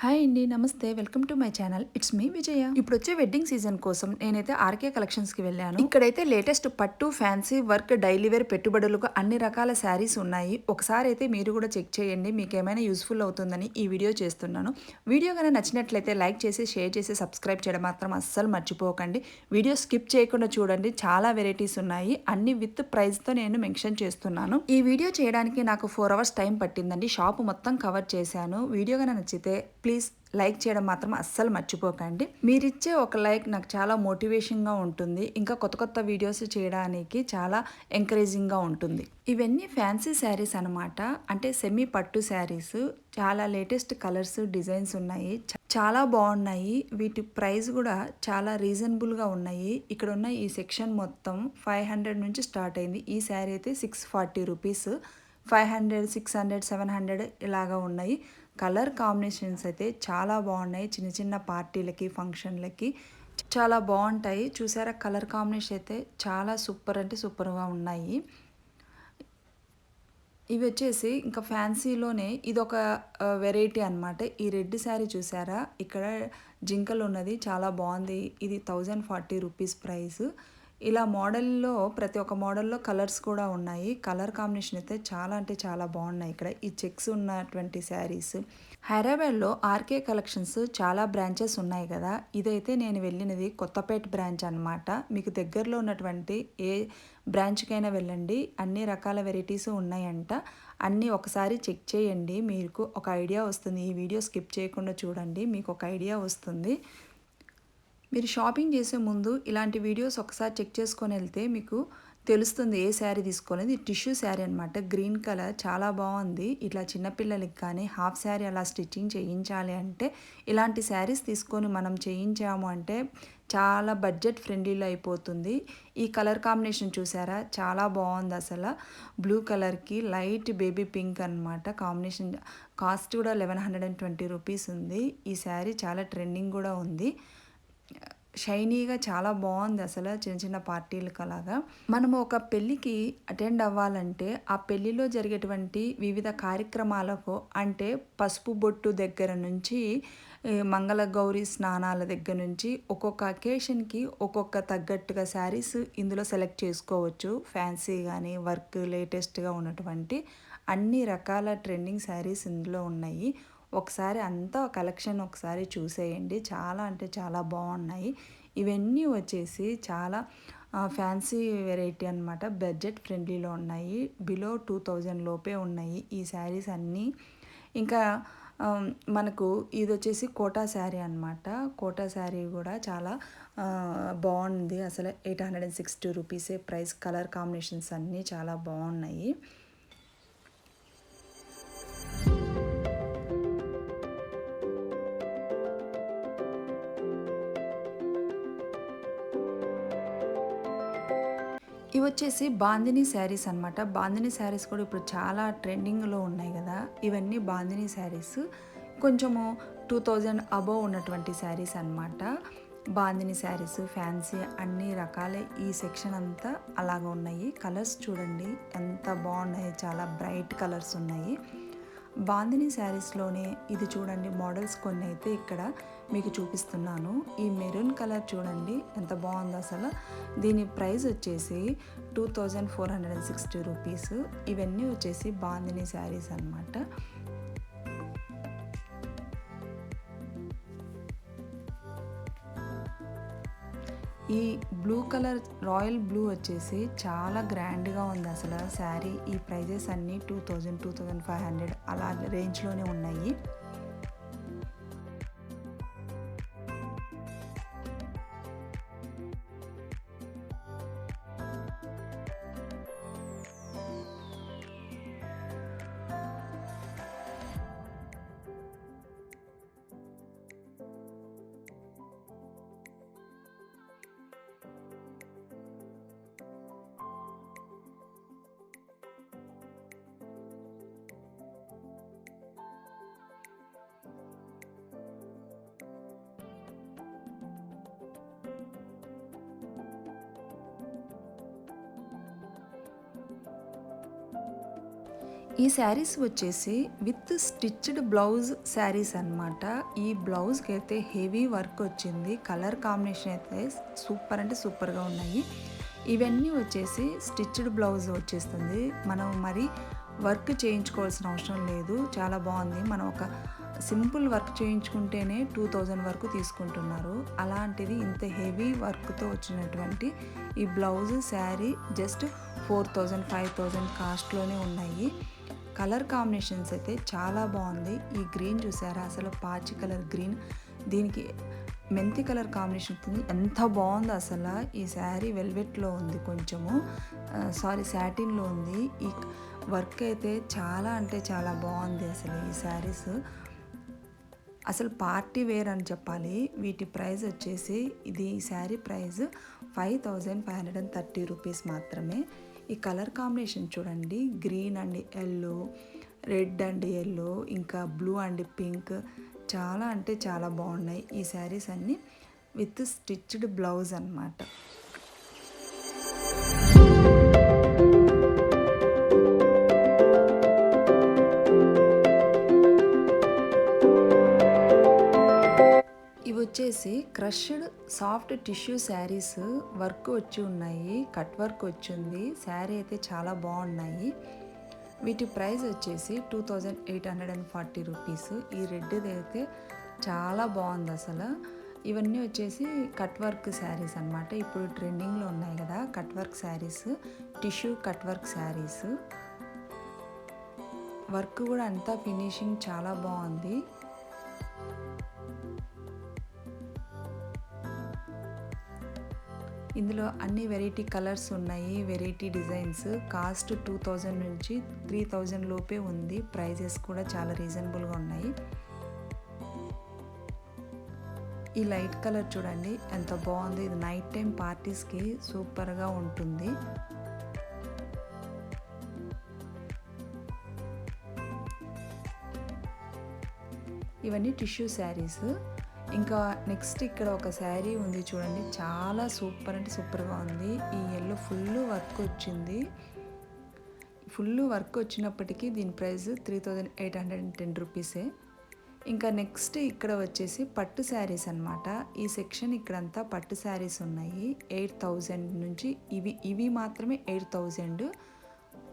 Hi అండి. నమస్తే. Welcome to my channel. It's me Vijaya. ఇప్పుడొచ్చే వెడ్డింగ్ సీజన్ కోసం నేనైతే ఆర్కే కలెక్షన్స్‌కి వెళ్ళాను. ఇక్కడైతే లేటెస్ట్ పట్టు, ఫ్యాన్సీ వర్క్, డైలీ వేర్ పెట్టుబడులకు అన్ని రకాల శారీస్ ఉన్నాయి. ఒకసారి అయితే మీరు కూడా చెక్ చేయండి. మీకేమైనా యూజ్‌ఫుల్ అవుతుందని ఈ వీడియో చేస్తున్నాను. వీడియో గనుక నచ్చినట్లయితే లైక్ చేసి, షేర్ చేసి, సబ్స్క్రైబ్ చేయడం మాత్రం అస్సలు మర్చిపోకండి. వీడియో స్కిప్ చేయకుండా చూడండి. చాలా వెరైటీస్ ఉన్నాయి. అన్ని విత్ ప్రైస్‌తో నేను మెన్షన్ చేస్తున్నాను. ఈ వీడియో చేయడానికి నాకు 4 అవర్స్ టైం పట్టిందండి. షాప్ మొత్తం కవర్ చేశాను. వీడియో గనుక నచ్చితే ప్లీజ్ లైక్ చేయడం మాత్రం అస్సలు మర్చిపోకండి. మీరిచ్చే ఒక లైక్ నాకు చాలా మోటివేషన్గా ఉంటుంది. ఇంకా కొత్త కొత్త వీడియోస్ చేయడానికి చాలా ఎంకరేజింగ్గా ఉంటుంది. ఇవన్నీ ఫ్యాన్సీ శారీస్ అనమాట. అంటే సెమీ పట్టు శారీస్. చాలా లేటెస్ట్ కలర్స్, డిజైన్స్ ఉన్నాయి. చాలా బాగున్నాయి. వీటి ప్రైస్ కూడా చాలా రీజనబుల్గా ఉన్నాయి. ఇక్కడ ఉన్న ఈ సెక్షన్ మొత్తం 500 నుంచి స్టార్ట్ అయింది. ఈ శారీ అయితే 640 రూపీస్. 500, 600, 700 ఇలాగా ఉన్నాయి. కలర్ కాంబినేషన్స్ అయితే చాలా బాగున్నాయి. చిన్న చిన్న పార్టీలకి, ఫంక్షన్లకి చాలా బాగుంటాయి. చూసారా, కలర్ కాంబినేషన్ అయితే చాలా సూపర్ అంటే సూపర్గా ఉన్నాయి. ఇవి వచ్చేసి ఇంకా ఫ్యాన్సీలోనే ఇదొక వెరైటీ అనమాట. ఈ రెడ్ శారీ చూసారా, ఇక్కడ జింకలు ఉన్నది చాలా బాగుంది. ఇది 1040 రూపీస్ ప్రైస్. ఇలా మోడల్లో ప్రతి ఒక్క మోడల్లో కలర్స్ కూడా ఉన్నాయి. కలర్ కాంబినేషన్ అయితే చాలా అంటే చాలా బాగున్నాయి. ఇక్కడ ఈ చెక్స్ ఉన్నటువంటి శారీస్. హైదరాబాద్లో ఆర్కే కలెక్షన్స్ చాలా బ్రాంచెస్ ఉన్నాయి కదా. ఇదైతే నేను వెళ్ళినది కొత్తపేట బ్రాంచ్ అనమాట. మీకు దగ్గరలో ఉన్నటువంటి ఏ బ్రాంచ్కైనా వెళ్ళండి. అన్ని రకాల వెరైటీస్ ఉన్నాయంట. అన్నీ ఒకసారి చెక్ చేయండి. మీకు ఒక ఐడియా వస్తుంది. ఈ వీడియో స్కిప్ చేయకుండా చూడండి. మీకు ఒక ఐడియా వస్తుంది. మీరు షాపింగ్ చేసే ముందు ఇలాంటి వీడియోస్ ఒకసారి చెక్ చేసుకొని వెళ్తే మీకు తెలుస్తుంది ఏ శారీ తీసుకోలేదు. ఇది టిష్యూ శారీ అనమాట. గ్రీన్ కలర్ చాలా బాగుంది. ఇట్లా చిన్నపిల్లలకి కానీ హాఫ్ శారీ అలా స్టిచ్చింగ్ చేయించాలి అంటే ఇలాంటి శారీస్ తీసుకొని మనం చేయించాము అంటే చాలా బడ్జెట్ ఫ్రెండ్లీలో అయిపోతుంది. ఈ కలర్ కాంబినేషన్ చూసారా, చాలా బాగుంది అసలు. బ్లూ కలర్కి లైట్ బేబీ పింక్ అనమాట కాంబినేషన్. కాస్ట్ కూడా 1120 రూపీస్ ఉంది. ఈ శారీ చాలా ట్రెండింగ్ కూడా ఉంది. షైనీగా చాలా బాగుంది అసలు. చిన్న చిన్న పార్టీలకు అలాగా మనము ఒక పెళ్ళికి అటెండ్ అవ్వాలంటే ఆ పెళ్ళిలో జరిగేటువంటి వివిధ కార్యక్రమాలకు, అంటే పసుపు బొట్టు దగ్గర నుంచి మంగళ గౌరీ స్నానాల దగ్గర నుంచి ఒక్కొక్క అకేషన్కి ఒక్కొక్క తగ్గట్టుగా శారీస్ ఇందులో సెలెక్ట్ చేసుకోవచ్చు. ఫ్యాన్సీ కానీ వర్క్ లేటెస్ట్గా ఉన్నటువంటి అన్ని రకాల ట్రెండింగ్ శారీస్ ఇందులో ఉన్నాయి. ఒకసారి అంతా కలెక్షన్ ఒకసారి చూసేయండి. చాలా అంటే చాలా బాగున్నాయి. ఇవన్నీ వచ్చేసి చాలా ఫ్యాన్సీ వెరైటీ అనమాట. బడ్జెట్ ఫ్రెండ్లీలో ఉన్నాయి. బిలో 2000 లోపే ఉన్నాయి ఈ శారీస్ అన్నీ. ఇంకా మనకు ఇది వచ్చేసి కోటా శారీ అనమాట. కోటా శారీ కూడా చాలా బాగుంది అసలు. 860 రూపీసే ప్రైస్. కలర్ కాంబినేషన్స్ అన్నీ చాలా బాగున్నాయి. ఇవి వచ్చేసి బాందిని శారీస్ అనమాట. బాందిని శారీస్ కూడా ఇప్పుడు చాలా ట్రెండింగ్లో ఉన్నాయి కదా. ఇవన్నీ బాందిని శారీస్. కొంచెము 2000 అబోవ్ ఉన్నటువంటి శారీస్ అనమాట. బాందిని శారీస్, ఫ్యాన్సీ అన్ని రకాలే. ఈ సెక్షన్ అంతా అలాగ ఉన్నాయి. కలర్స్ చూడండి ఎంత బాగున్నాయి. చాలా బ్రైట్ కలర్స్ ఉన్నాయి. బాందిని శారీస్లోనే ఇది చూడండి, మోడల్స్ కొన్ని అయితే ఇక్కడ మీకు చూపిస్తున్నాను. ఈ మెరూన్ కలర్ చూడండి ఎంత బాగుందో అసలు. దీని ప్రైస్ వచ్చేసి 2460 రూపీస్. ఇవన్నీ వచ్చేసి బాందిని శారీస్ అనమాట. ఈ బ్లూ కలర్ రాయల్ బ్లూ వచ్చేసి చాలా గ్రాండ్గా ఉంది అసలు శారీ. ఈ ప్రైజెస్ అన్నీ 2000, 2500 అలా రేంజ్లోనే ఉన్నాయి. ఈ శారీస్ వచ్చేసి విత్ స్టిచ్డ్ బ్లౌజ్ శారీస్ అన్నమాట. ఈ బ్లౌజ్కి అయితే హెవీ వర్క్ వచ్చింది. కలర్ కాంబినేషన్ అయితే సూపర్ అంటే సూపర్గా ఉన్నాయి. ఇవన్నీ వచ్చేసి స్టిచ్డ్ బ్లౌజ్ వచ్చేస్తుంది. మనం మరి వర్క్ చేయించుకోవాల్సిన అవసరం లేదు. చాలా బాగుంది. మనం ఒక సింపుల్ వర్క్ చేయించుకుంటేనే 2000 వరకు తీసుకుంటున్నారు. అలాంటిది ఇంత హెవీ వర్క్తో వచ్చినటువంటి ఈ బ్లౌజ్ శారీ జస్ట్ 4000 5000 కాస్ట్లోనే ఉన్నాయి. కలర్ కాంబినేషన్స్ అయితే చాలా బాగుంది. ఈ గ్రీన్ చూసారా, అసలు పాచి కలర్ గ్రీన్, దీనికి మెంతి కలర్ కాంబినేషన్ ఉంటుంది. ఎంత బాగుందో అసలు. ఈ శారీ వెల్వెట్లో ఉంది, కొంచెము శాటిన్లో ఉంది. ఈ వర్క్ అయితే చాలా అంటే చాలా బాగుంది అసలు. ఈ శారీస్ అసలు పార్టీ వేర్ అని చెప్పాలి. వీటి ప్రైస్ వచ్చేసి ఈ శారీ ప్రైస్ 5530 రూపీస్ మాత్రమే. ఈ కలర్ కాంబినేషన్ చూడండి, green and yellow, red and yellow, ఇంకా బ్లూ అండ్ పింక్, చాలా అంటే చాలా బాగున్నాయి ఈ శారీస్ అన్నీ విత్ స్టిచ్డ్ బ్లౌజ్ అన్నమాట. ఇవి వచ్చేసి crushed soft tissue saris, work వచ్చి ఉన్నాయి, కట్ వర్క్ వచ్చింది. శారీ అయితే చాలా బాగున్నాయి. వీటి ప్రైస్ వచ్చేసి 2840 రూపీస్. ఈ రెడ్ది అయితే చాలా బాగుంది అసలు. ఇవన్నీ వచ్చేసి కట్ వర్క్ శారీస్ అన్నమాట. ఇప్పుడు ట్రెండింగ్లో ఉన్నాయి కదా cut work saris, tissue cut work saris. Work కూడా అంతా ఫినిషింగ్ చాలా బాగుంది. ఇందులో అన్ని వెరైటీ కలర్స్ ఉన్నాయి, వెరైటీ డిజైన్స్. కాస్ట్ 2000 నుంచి 3000 లోపే ఉంది. ప్రైజెస్ కూడా చాలా రీజనబుల్గా ఉన్నాయి. ఈ లైట్ కలర్ చూడండి ఎంత బాగుంది. ఇది నైట్ టైం పార్టీస్కి సూపర్గా ఉంటుంది. ఇవన్నీ టిష్యూ శారీస్. ఇంకా నెక్స్ట్ ఇక్కడ ఒక శారీ ఉంది చూడండి, చాలా సూపర్ అంటే సూపర్గా ఉంది. ఈ ఎల్లో ఫుల్ వర్క్ వచ్చింది. ఫుల్ వర్క్ వచ్చినప్పటికీ దీని ప్రైస్ 3810 రూపీసే. ఇంకా నెక్స్ట్ ఇక్కడ వచ్చేసి పట్టు శారీస్ అన్నమాట. ఈ సెక్షన్ ఇక్కడంతా పట్టు శారీస్ ఉన్నాయి. 8000 నుంచి ఇవి మాత్రమే 8000,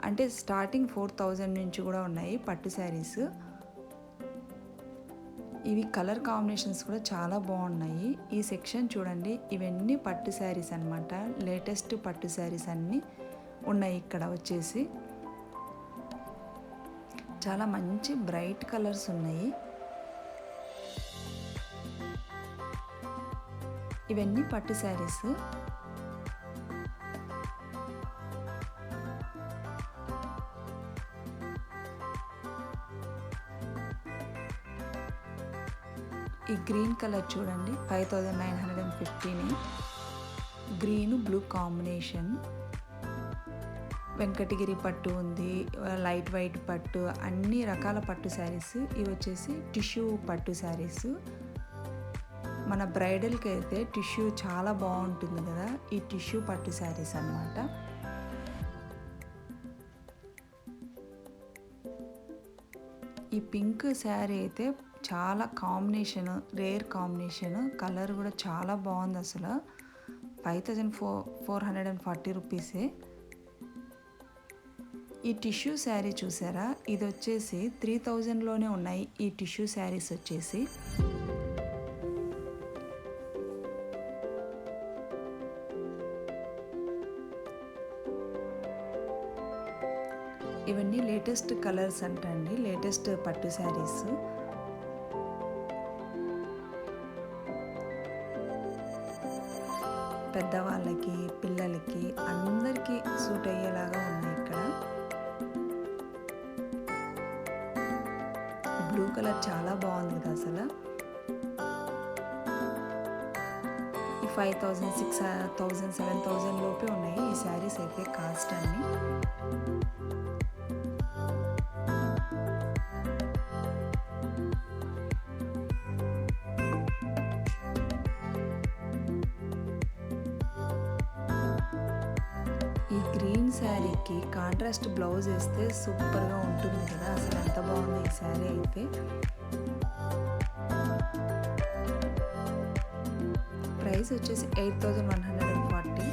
అంటే స్టార్టింగ్ 4000 నుంచి కూడా ఉన్నాయి పట్టు శారీస్. ఇవి కలర్ కాంబినేషన్స్ కూడా చాలా బాగున్నాయి. ఈ సెక్షన్ చూడండి, ఇవన్నీ పట్టు శారీస్ అన్నమాట. లేటెస్ట్ పట్టు శారీస్ అన్నీ ఉన్నాయి ఇక్కడ వచ్చేసి. చాలా మంచి బ్రైట్ కలర్స్ ఉన్నాయి. ఇవన్నీ పట్టు శారీస్. ఈ గ్రీన్ కలర్ చూడండి 5950ని, గ్రీన్ బ్లూ కాంబినేషన్. వెంకటగిరి పట్టు ఉంది, లైట్ వైట్ పట్టు, అన్ని రకాల పట్టు శారీస్. ఇవి వచ్చేసి టిష్యూ పట్టు శారీస్. మన బ్రైడల్కి అయితే టిష్యూ చాలా బాగుంటుంది కదా, ఈ టిష్యూ పట్టు శారీస్ అన్నమాట. ఈ పింక్ శారీ అయితే చాలా కాంబినేషన్, రేర్ కాంబినేషన్. కలర్ కూడా చాలా బాగుంది అసలు. 5440 రూపీసే. ఈ టిష్యూ శారీ చూసారా, ఇది వచ్చేసి 3000లోనే ఉన్నాయి ఈ టిష్యూ శారీస్ వచ్చేసి. ఇవన్నీ లేటెస్ట్ కలర్స్ అంటండి, లేటెస్ట్ పట్టు శారీస్. పెద్దవాళ్ళకి, పిల్లలకి, అందరికీ సూట్ అయ్యేలాగా ఉన్నాయి ఇక్కడ. బ్లూ కలర్ చాలా బాగుంది కదా అసలు. ఈ 5000, 6000, 7000 లోపే ఉన్నాయి ఈ శారీస్ అయితే కాస్ట్ అన్ని. ఈ గ్రీన్ శారీకి కాంట్రాస్ట్ బ్లౌజ్ వేస్తే సూపర్గా ఉంటుంది కదా. అసలు ఎంత బాగుంది ఈ శారీ అయితే. ప్రైస్ వచ్చేసి 8140.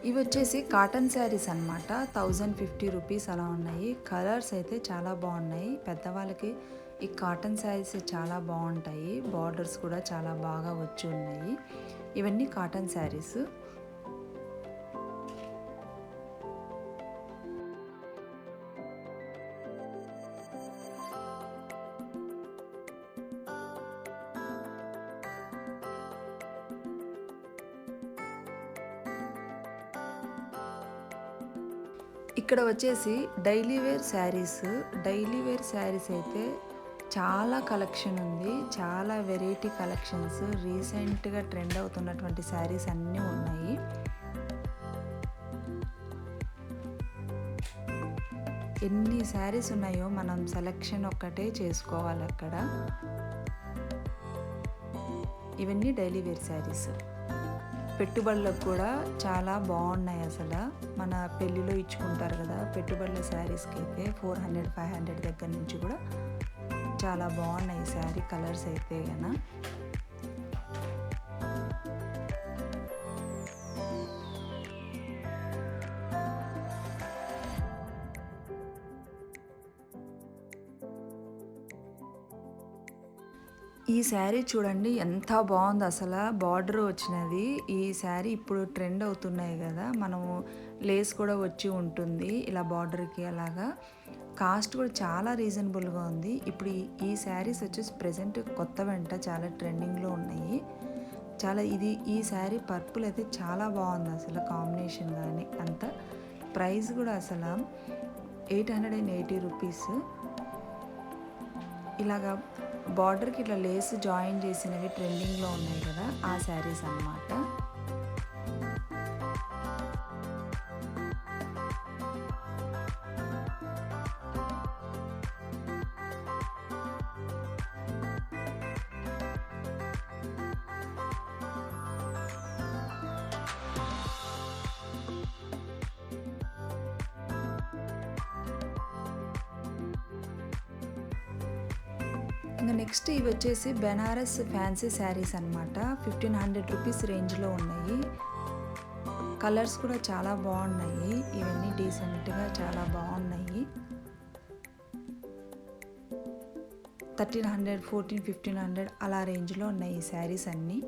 ఇవి వచ్చేసి కాటన్ శారీస్ అనమాట. 1050 రూపీస్ అలా ఉన్నాయి. కలర్స్ అయితే చాలా బాగున్నాయి. పెద్దవాళ్ళకి ఈ కాటన్ శారీస్ చాలా బాగుంటాయి. బార్డర్స్ కూడా చాలా బాగా వచ్చి ఉన్నాయి. ఇవన్నీ కాటన్ శారీస్. ఇక్కడ వచ్చేసి daily wear saris. Daily wear saris అయితే చాలా కలెక్షన్ ఉంది. చాలా వెరైటీ కలెక్షన్స్, రీసెంట్గా ట్రెండ్ అవుతున్నటువంటి శారీస్ అన్నీ ఉన్నాయి. ఎన్ని శారీస్ ఉన్నాయో మనం సెలెక్షన్ ఒక్కటే చేసుకోవాలి అక్కడ. ఇవన్నీ డైలీ వేర్ శారీస్. పెట్టుబడులకు కూడా చాలా బాగున్నాయి. అసలు మన పెళ్ళిలో ఇచ్చుకుంటారు కదా పెట్టుబడుల శారీస్కి అయితే 400-500 దగ్గర నుంచి కూడా చాలా బాగున్నాయి శారీ కలర్స్ అయితే కన్నా. ఈ శారీ చూడండి ఎంత బాగుంది అసలు. బార్డర్ వచ్చినది. ఈ శారీ ఇప్పుడు ట్రెండ్ అవుతున్నాయి కదా, మనము లేస్ కూడా వచ్చి ఉంటుంది ఇలా బార్డర్కి అలాగా. కాస్ట్ కూడా చాలా రీజనబుల్గా ఉంది. ఇప్పుడు ఈ శారీస్ వచ్చేసి ప్రజెంట్ కొత్త వెంట చాలా ట్రెండింగ్లో ఉన్నాయి. చాలా ఈ శారీ పర్పుల్ అయితే చాలా బాగుంది అసలు, కాంబినేషన్ కానీ అంతా. ప్రైస్ కూడా అసలు 880 రూపీస్. ఇలాగా బార్డర్కి ఇట్లా లేస్ జాయిన్ చేసినవి ట్రెండింగ్లో ఉన్నాయి కదా, ఆ శారీస్ అన్నమాట. ఇంకా నెక్స్ట్ ఇవి వచ్చేసి బెనారస్ ఫ్యాన్సీ శారీస్ అనమాట. 1500 రూపీస్ రేంజ్లో ఉన్నాయి. కలర్స్ కూడా చాలా బాగున్నాయి. ఇవన్నీ డీసెంట్గా చాలా బాగున్నాయి. 1300, 1400, 1500 అలా రేంజ్లో ఉన్నాయి ఈ శారీస్ అన్నీ.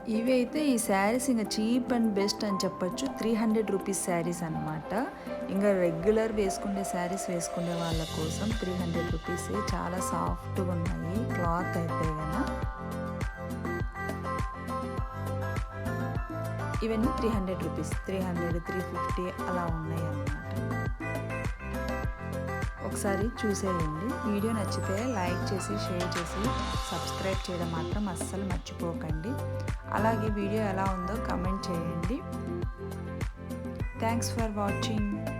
ఇవైతే ఈ శారీస్ ఇంక చీప్ అండ్ బెస్ట్ అని చెప్పొచ్చు. 300 రూపీస్ శారీస్ అనమాట. ఇంకా రెగ్యులర్ వేసుకునే శారీస్ వేసుకునే వాళ్ళ కోసం 300 రూపీసే. చాలా సాఫ్ట్‌గా ఉన్నాయి క్లాత్ అయితే గన. ఇవన్నీ 300 రూపీస్. 300, 350 అలా ఉన్నాయన్నమాట. ఒకసారి చూసేయండి. వీడియో నచ్చితే లైక్ చేసి, షేర్ చేసి, సబ్స్క్రైబ్ చేయడం మాత్రం అస్సలు మర్చిపోకండి. అలాగే వీడియో ఎలా ఉందో కామెంట్ చేయండి. Thanks for watching.